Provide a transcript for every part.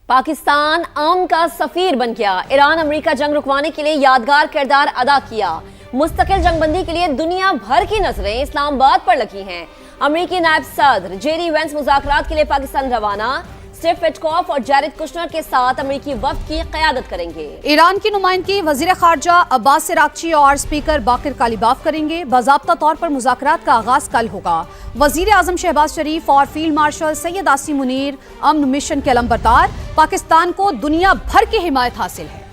पाकिस्तान अमन का सफीर बन गया। ईरान अमेरिका जंग रुकवाने के लिए यादगार किरदार अदा किया। मुस्तकिल जंगबंदी के लिए दुनिया भर की नजरें इस्लामाबाद पर लगी हैं। अमेरिकी नायब सदर जेडी वेंस मुज़ाकरात के लिए पाकिस्तान रवाना। स्टीव विटकॉफ और जैरेड कुशनर के साथ अमेरिकी वफ्द की क़यादत करेंगे। ईरान की नुमाइंदगी वज़ीर ख़ारजा अब्बास अराग़ची और स्पीकर बाकिर कालिबाफ करेंगे। बाज़ाब्ता तौर पर मुज़ाकरात का आगाज कल होगा। वज़ीर आज़म शहबाज शरीफ और फील्ड मार्शल सैयद आसिम मुनीर अमन मिशन के अलंबरदार। पाकिस्तान को दुनिया भर की हिमायत हासिल है।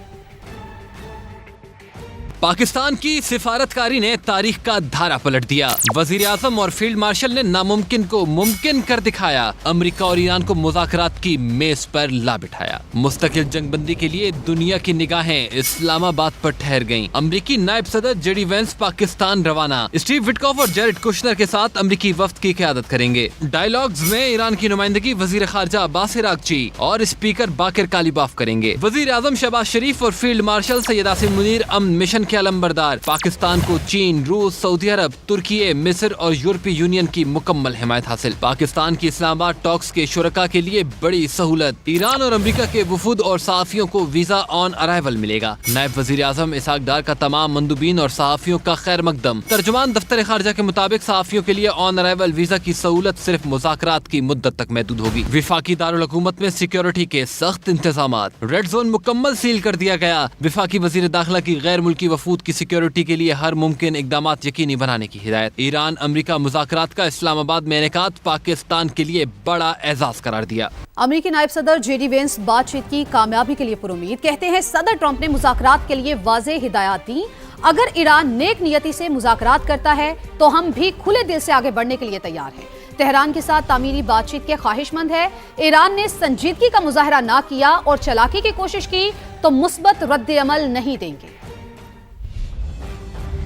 पाकिस्तान की सिफारतकारी ने तारीख का धारा पलट दिया। वजीर आजम और फील्ड मार्शल ने नामुमकिन को मुमकिन कर दिखाया। अमेरिका और ईरान को मुज़ाकरात की मेज पर ला बिठाया। मुस्तकिल जंगबंदी के लिए दुनिया की निगाहें इस्लामाबाद पर ठहर गईं। अमेरिकी नायब सदर जेडी वेंस पाकिस्तान रवाना। स्टीव विटकॉफ और जैरेड कुशनर के साथ अमेरिकी वफ्द की क़यादत करेंगे। डायलॉग्स में ईरान की नुमाइंदगी वजीर ख़ारजा अब्बास अराग़ची और स्पीकर बाकिर कालिबाफ करेंगे। वजीर आजम शहबाज शरीफ और फील्ड मार्शल सैयद आसिम मुनीर अमन मिशन के अलंबरदार। पाकिस्तान को चीन, रूस, सऊदी अरब, तुर्की, मिस्र और यूरोपीय यूनियन की मुकम्मल हिमायत हासिल। पाकिस्तान की इस्लामाबाद टॉक्स के शुरका के लिए बड़ी सहूलत। ईरान और अमेरिका के वफूद और सहाफियों को वीजा ऑन अराइवल मिलेगा। नायब वजीर आजम इसहाक डार का तमाम मंदूबीन और सहाफियों का खैर मकदम। तर्जुमान दफ्तर खारजा के मुताबिक सहाफियों के लिए ऑन अराइवल वीजा की सहूलत सिर्फ मुज़ाकरात की मुद्दत तक महदूद होगी। विफाकी दारुल हुकूमत में सिक्योरिटी के सख्त इंतजाम। रेड जोन मुकम्मल सील कर दिया गया। विफाकी वजीर दाखिला की गैर मुल्की वफूद की सिक्योरिटी के लिए हर मुमकिन इकदामात यकीनी बनाने की हिदायत। ईरान अमेरिका मुज़ाकरात का इस्लामाबाद में इनेकाद पाकिस्तान के लिए बड़ा एजाज करार दिया। अमेरिकी नायब सदर जेडी वेंस बातचीत की कामयाबी के लिए पुरुमीद। कहते हैं सदर ट्रंप ने मुज़ाकरात के लिए वाज़ेह हिदायत दी। अगर ईरान नेक नियति से मुज़ाकरात करता है तो हम भी खुले दिल से आगे बढ़ने के लिए तैयार हैं। तेहरान के साथ तामीरी बातचीत के ख्वाहिशमंद है। ईरान ने संजीदगी का मुजाहरा ना किया और चलाकी की कोशिश की तो मुस्बत रद्द अमल नहीं देंगे।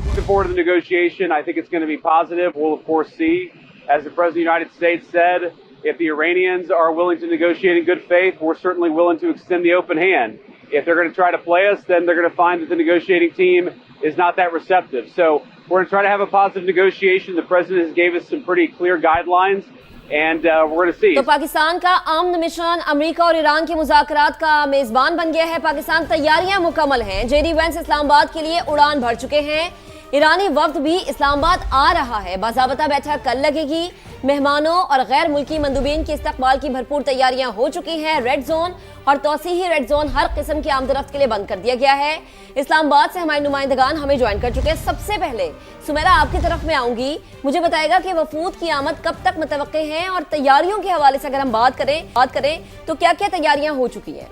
Looking forward to the negotiation. I think it's going to be positive. We'll, of course, see. As the President of the United States said, if the Iranians are willing to negotiate in good faith, we're certainly willing to extend the open hand. If they're going to try to play us, then they're going to find that the negotiating team is not that receptive. So we're going to try to have a positive negotiation. The President has gave us some pretty clear guidelines. And we're going to see. तो पाकिस्तान का अमन mission America और Iran के मुज़ाकरात का मेजबान बन गया है। पाकिस्तान तैयारियां मुकम्मल हैं। जेडी वेंस इस्लामाबाद के लिए उड़ान भर चुके हैं। ईरानी वफ्द भी इस्लामाबाद आ रहा है। बाज़ाबता बैठक कल लगेगी। मेहमानों और गैर मुल्की मंदूबीन के इस्तकबाल की भरपूर तैयारियां हो चुकी हैं। रेड जोन और तौसीही रेड जोन हर किस्म की आमदरफ्त के लिए बंद कर दिया गया है। इस्लामाबाद से हमारे नुमाइंदगान हमें ज्वाइन कर चुके हैं। सबसे पहले सुमेरा आपकी तरफ में आऊंगी। मुझे बताएगा कि वफूद की आमद कब तक मुतवक्के हैं और तैयारियों के हवाले से अगर हम बात करें तो क्या क्या तैयारियां हो चुकी हैं?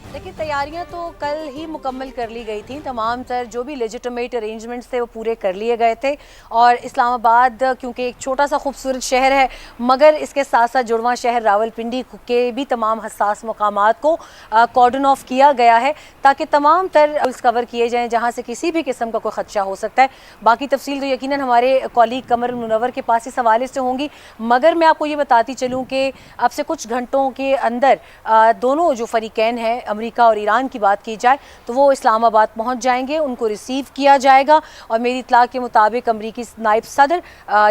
देखिए, तैयारियां तो कल ही मुकम्मल कर ली गई थी। तमाम तर जो भी लेजिटिमेट अरेंजमेंट्स थे वो पूरे कर लिए गए थे। और इस्लामाबाद क्योंकि एक छोटा सा खूबसूरत शहर है, मगर इसके साथ साथ जुड़वां शहर रावलपिंडी के भी तमाम हसास मकामात को कॉर्डन ऑफ किया गया है ताकि तमाम तर कवर किए जाएँ जहाँ से किसी भी किस्म का कोई खदशा हो सकता है। बाकी तफसील तो यकीनन हमारे कॉलीग कमर मुनव्वर के पास इस हवाले से होंगी, मगर मैं आपको ये बताती चलूँ कि अब से कुछ घंटों के अंदर दोनों जो फरीकैन हैं, अमेरिका और ईरान की बात की जाए तो वो इस्लामाबाद पहुंच जाएंगे। उनको रिसीव किया जाएगा और मेरी इत्तला के मुताबिक अमेरिकी नायब सदर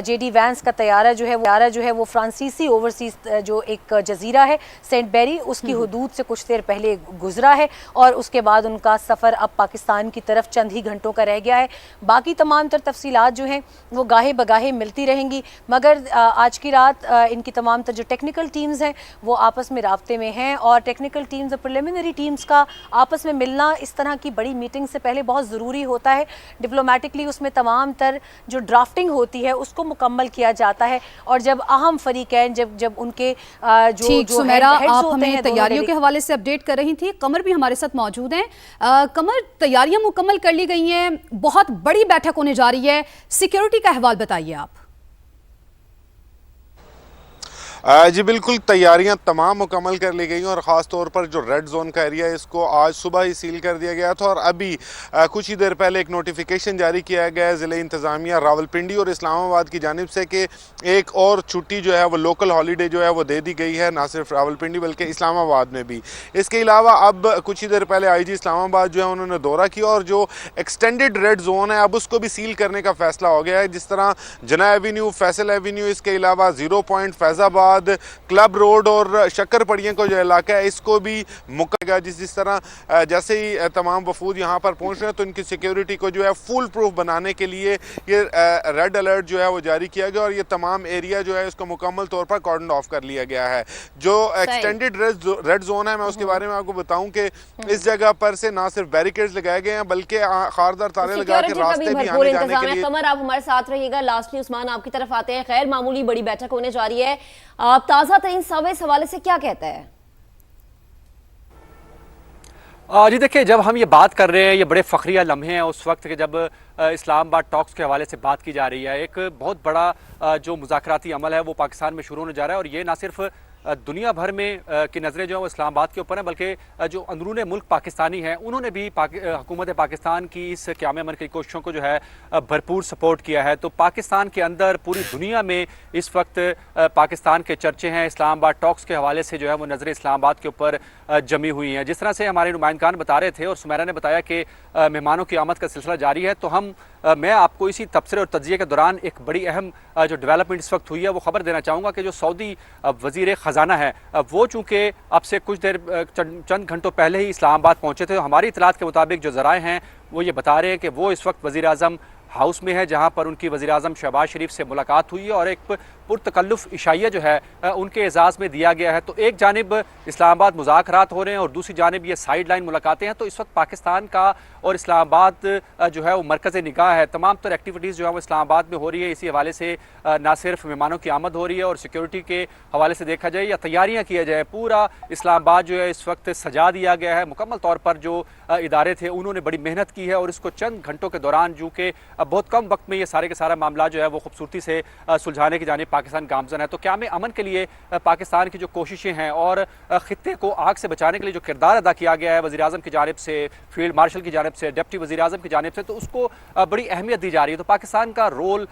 जेडी वैंस का तैयारा जो है वो फ्रांसीसी ओवरसीज जो एक जजीरा है सेंट बेरी, उसकी हुदूद से कुछ देर पहले गुजरा है और उसके बाद उनका सफ़र अब पाकिस्तान की तरफ चंद ही घंटों का रह गया है। बाकी तमाम तर तफसीलात जो हैं वो गाहे बगाहे मिलती रहेंगी, मगर आज की रात इनकी तमाम तर जो टेक्निकल टीम्स हैं वो आपस में राब्ते में हैं और टेक्निकल टीम्स और प्रिलिमिनरी टीम्स का आपस में मिलना इस तरह की बड़ी मीटिंग से पहले बहुत ज़रूरी होता है। डिप्लोमेटिकली उसमें तमाम तर जो ड्राफ्टिंग होती है उसको मुकम्मल किया जाता है और जब अहम फरीकैन जब उनके जो सुमेरा आप हमें तैयारियों के हवाले से अपडेट कर रही थी। कमर भी हमारे साथ मौजूद हैं। कमर, तैयारियां मुकम्मल कर ली गई हैं, बहुत बड़ी बैठक होने जा रही है, सिक्योरिटी का अहवाल बताइए आप। जी बिल्कुल, तैयारियां तमाम मुकम्मल कर ली गई और ख़ास तौर पर जो रेड जोन का एरिया है इसको आज सुबह ही सील कर दिया गया था और अभी कुछ ही देर पहले एक नोटिफिकेशन जारी किया गया है ज़िले इंतज़ामिया रावलपिंडी और इस्लामाबाद की जानिब से कि एक और छुट्टी जो है वो लोकल हॉलीडे जो है वो दे दी गई है, ना सिर्फ रावलपिंडी बल्कि इस्लामाबाद में भी। इसके अलावा अब कुछ ही देर पहले IG इस्लामाबाद जो है उन्होंने दौरा किया और जो एक्सटेंडेड रेड जोन है अब उसको भी सील करने का फ़ैसला हो गया है। जिस तरह जना एवेन्यू, फैसल एवेन्यू, इसके अलावा 0 पॉइंट, फैज़ाबाद, बाद क्लब रोड और शक्कर पड़ियाँ का जो इलाका है इसको भी मुक्का जिस तरह जैसे ही तमाम वफूद यहाँ पर पहुँच रहे हैं तो इनकी सिक्योरिटी को जो है फुल प्रूफ बनाने के लिए ये रेड अलर्ट जो है वो जारी किया गया और ये तमाम एरिया जो है इसको मुकम्मल तौर पर कॉर्डन ऑफ कर लिया गया है। जो एक्सटेंडेड रेड जोन है मैं उसके बारे में आपको बताऊं कि इस जगह पर से ना सिर्फ बैरिकेड्स लगाए गए हैं बल्कि खारदार तारे लगा के रास्ते भी आने जाने के लिए। कमर आप हमारे साथ रहिएगा। लास्टली उस्मान आपकी तरफ आते हैं। गैर मामूली बड़ी बैठक होने जा रही है, आप ताज़ा तरीन सर्वे इस हवाले से क्या कहता है? जी देखिए, जब हम ये बात कर रहे हैं, ये बड़े फ़ख्रिया लम्हे हैं उस वक्त के जब इस्लामाबाद टॉक्स के हवाले से बात की जा रही है। एक बहुत बड़ा जो मुज़ाकराती अमल है वो पाकिस्तान में शुरू होने जा रहा है और ये ना सिर्फ दुनिया भर में की नज़रें जो है वो इस्लामाबाद के ऊपर हैं, बल्कि जो अंदरून मुल्क पाकिस्तानी हैं उन्होंने भी हुकूमत पाकिस्तान की इस क़याम अमन की कोशिशों को जो है भरपूर सपोर्ट किया है। तो पाकिस्तान के अंदर पूरी दुनिया में इस वक्त पाकिस्तान के चर्चे हैं। इस्लामाबाद टॉक्स के हवाले से जो है वो नज़रें इस्लामाबाद के ऊपर जमी हुई हैं। जिस तरह से हमारे नुमाइंदगान बता रहे थे और सुमेरा ने बताया कि मेहमानों की आमद का सिलसिला जारी है, तो मैं आपको इसी तबसरे और तज्जिए के दौरान एक बड़ी अहम जो डेवलपमेंट इस वक्त हुई है वो खबर देना चाहूँगा कि जो सऊदी वज़ीर ख़जाना है वो चूँकि अब से कुछ देर चंद घंटों पहले ही इस्लामाबाद पहुँचे थे। हमारी इतलात के मुताबिक जो ज़राए हैं वो ये बता रहे हैं कि वो इस वक्त वज़ीर आज़म हाउस में है, जहाँ पर उनकी वज़ीर आज़म शहबाज शरीफ से मुलाकात हुई है और एक पुरतकल्लुफ़ इशाइया जो है उनके एजाज़ में दिया गया है। तो एक जानिब इस्लामाबाद मुज़ाकरात हो रहे हैं और दूसरी जानिब ये साइड लाइन मुलाकातें हैं। तो इस वक्त पाकिस्तान का और इस्लामाबाद जो है वो मरकज़ निगाह है। तमाम तर एक्टिविटीज़ जो है वो इस्लामाबाद में हो रही है। इसी हवाले से ना सिर्फ मेहमानों की आमद हो रही है और सिक्योरिटी के हवाले से देखा जाए या तैयारियाँ किया जाए, पूरा इस्लामाबाद जो है इस वक्त सजा दिया गया है। मुकम्मल तौर पर जो इदारे थे उन्होंने बड़ी मेहनत की है और इसको चंद घंटों के दौरान जो कि बहुत कम वक्त में ये सारे के सारा मामला जो है वो खूबसूरती से सुलझाने की जानिब पाकिस्तान गामज़न है। तो क़याम अमन के लिए पाकिस्तान की जो कोशिशें हैं और ख़ित्ते को आग से बचाने के लिए जो किरदार अदा किया गया है वज़ीर आज़म की जानिब से, फील्ड मार्शल की जानिब से, डिप्टी वज़ीर आज़म की जानिब से, तो उसको बड़ी अहमियत दी जा रही है। तो पाकिस्तान का रोल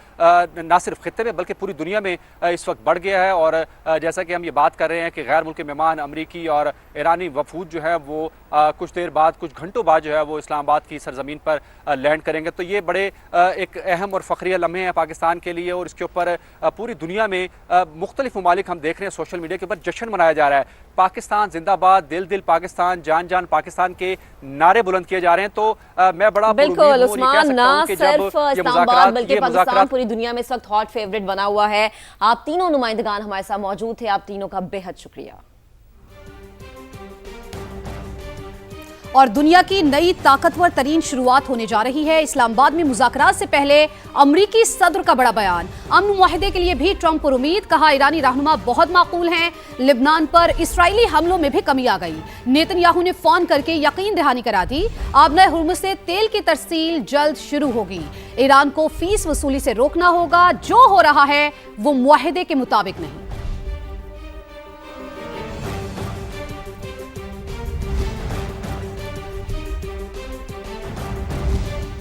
ना सिर्फ ख़ित्ते में बल्कि पूरी दुनिया में इस वक्त बढ़ गया है। और जैसा कि हम ये बात कर रहे हैं कि गैर मुल्की मेहमान अमरीकी और ईरानी वफूद जो है वो कुछ देर बाद, कुछ घंटों बाद जो है वो इस्लामाबाद की सरजमीन पर लैंड करेंगे। तो ये बड़े एक अहम और फ़ख्रिया लम्हे हैं पाकिस्तान के लिए और इसके ऊपर पूरी दुनिया में मुख्तलिफ ममालिक हम देख रहे हैं सोशल मीडिया के ऊपर जश्न मनाया जा रहा है। पाकिस्तान जिंदाबाद, दिल दिल पाकिस्तान, जान जान पाकिस्तान के नारे बुलंद किए जा रहे हैं। तो मैं बड़ा बिल्कुल उस्मान, ना सिर्फ इस्लामाबाद बल्कि पाकिस्तान पूरी दुनिया में इस वक्त हॉट फेवरेट बना हुआ है। आप तीनों नुमाइंदगान हमारे साथ मौजूद थे, आप तीनों का बेहद शुक्रिया। और दुनिया की नई ताकतवर तरीन शुरुआत होने जा रही है। इस्लामाबाद में मुज़ाकरात से पहले अमरीकी सदर का बड़ा बयान। अमन मुआहिदे के लिए भी ट्रंप पर उम्मीद, कहा ईरानी रहनुमा बहुत माकूल हैं। लिबनान पर इसराइली हमलों में भी कमी आ गई। नेतन्याहू ने फोन करके यकीन दहानी करा दी, आबना हुर्मुज़ से तेल की तरसील जल्द शुरू होगी। ईरान को फीस वसूली से रोकना होगा, जो हो रहा है वो मुआहिदे के मुताबिक नहीं।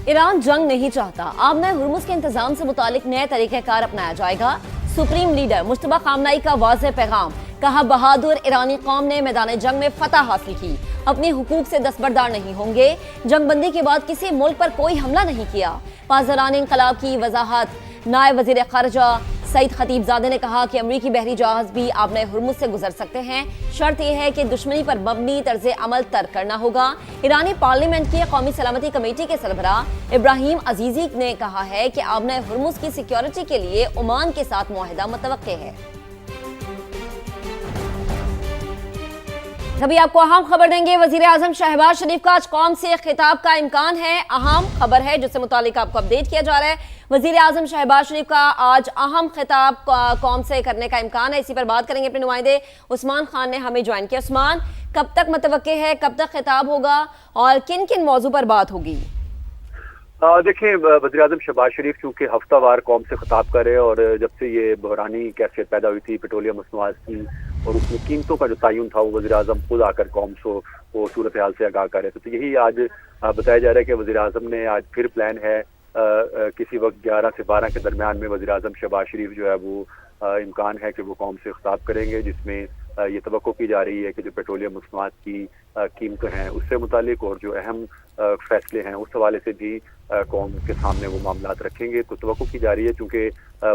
ईरान जंग नहीं चाहता, आबना हुर्मुज़ के इंतजाम से मुतालिक नए तरीक़ेकार अपनाया जाएगा। सुप्रीम लीडर मुश्तबा खामनाई का वाज़ेह पैगाम, कहा बहादुर ईरानी कौम ने मैदान जंग में फतह हासिल की, अपने हुकूक से दस्तबरदार नहीं होंगे। जंगबंदी के बाद किसी मुल्क पर कोई हमला नहीं किया। पासदारान इंकलाब की वजाहत। नायब वज़ीर ख़ारिजा सईद खतीबजादे ने कहा कि अमरीकी बहरी जहाज भी आबना हुर्मुज़ से गुजर सकते हैं, शर्त यह है कि दुश्मनी पर मबनी तर्ज अमल तर्क करना होगा। ईरानी पार्लियामेंट की कौमी सलामती कमेटी के सरबराह इब्राहिम अजीजी ने कहा है कि आबना हुर्मुज़ की सिक्योरिटी के लिए ओमान के साथ मुआहिदा मुतवक्के है। अभी आपको अहम खबर देंगे। वजीर आजम शहबाज शरीफ का आज कौम से खिताब का इम्कान है। अहम खबर है जिससे मुतालिक आपको अपडेट किया जा रहा है। वजीर आजम शहबाज शरीफ का आज अहम खिताब कौम से करने का इम्कान है। इसी पर बात करेंगे अपने नुमाइंदे उस्मान खान ने हमें ज्वाइन किया। उस्मान, कब तक मुतवक्के है, कब तक खिताब होगा और किन किन मौजू पर बात होगी? देखिए, वज़ीर आज़म शहबाज शरीफ चूँकि हफ्तावार कौम से खिताब करे और जब से ये बहरानी कैफियत पैदा हुई थी पेट्रोलियम मसनूआत की और उसमें कीमतों का जो तयन था वो वज़ीर आज़म खुद आकर कौम को सूरत हाल से आगाह करे। तो यही आज बताया जा रहा है कि वज़ीर आज़म ने आज फिर प्लान है किसी वक्त 11 से 12 के दरमियान में वज़ीर आज़म शहबाज शरीफ जो है वो इम्कान है कि वो कौम से खिताब करेंगे, जिसमें ये तवक्को की जा रही है कि जो पेट्रोलियम मसनूआत की कीमतें हैं उससे मुतालिक और जो अहम फैसले हैं उस हवाले से भी कौम के सामने वो मामलात रखेंगे। तो तवक्को की जा रही है, चूँकि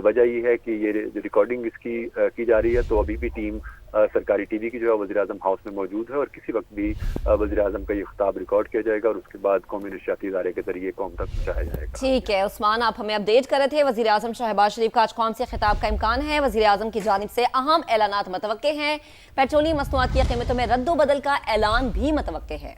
वजह ये है कि ये जो रिकॉर्डिंग इसकी की जा रही है तो अभी भी टीम सरकारी टीवी की जो है वज़ीर-ए-आज़म हाउस में मौजूद है और किसी वक्त भी वज़ीर-ए-आज़म का ये खिताब रिकॉर्ड किया जाएगा और उसके बाद कौमी नशियाती इदारे के जरिए कौम तक पहुँचाया जाएगा। ठीक है उस्मान, आप हमें अपडेट कर रहे थे। वज़ीर आज़म शहबाज शरीफ का आज कौम से खिताब का इम्कान है। वज़ीर आज़म की जानिब से अहम ऐलानात मतवक्के हैं। पेट्रोलियम मसनूआत की कीमतों में रद्दो बदल का ऐलान भी मतवक्के है।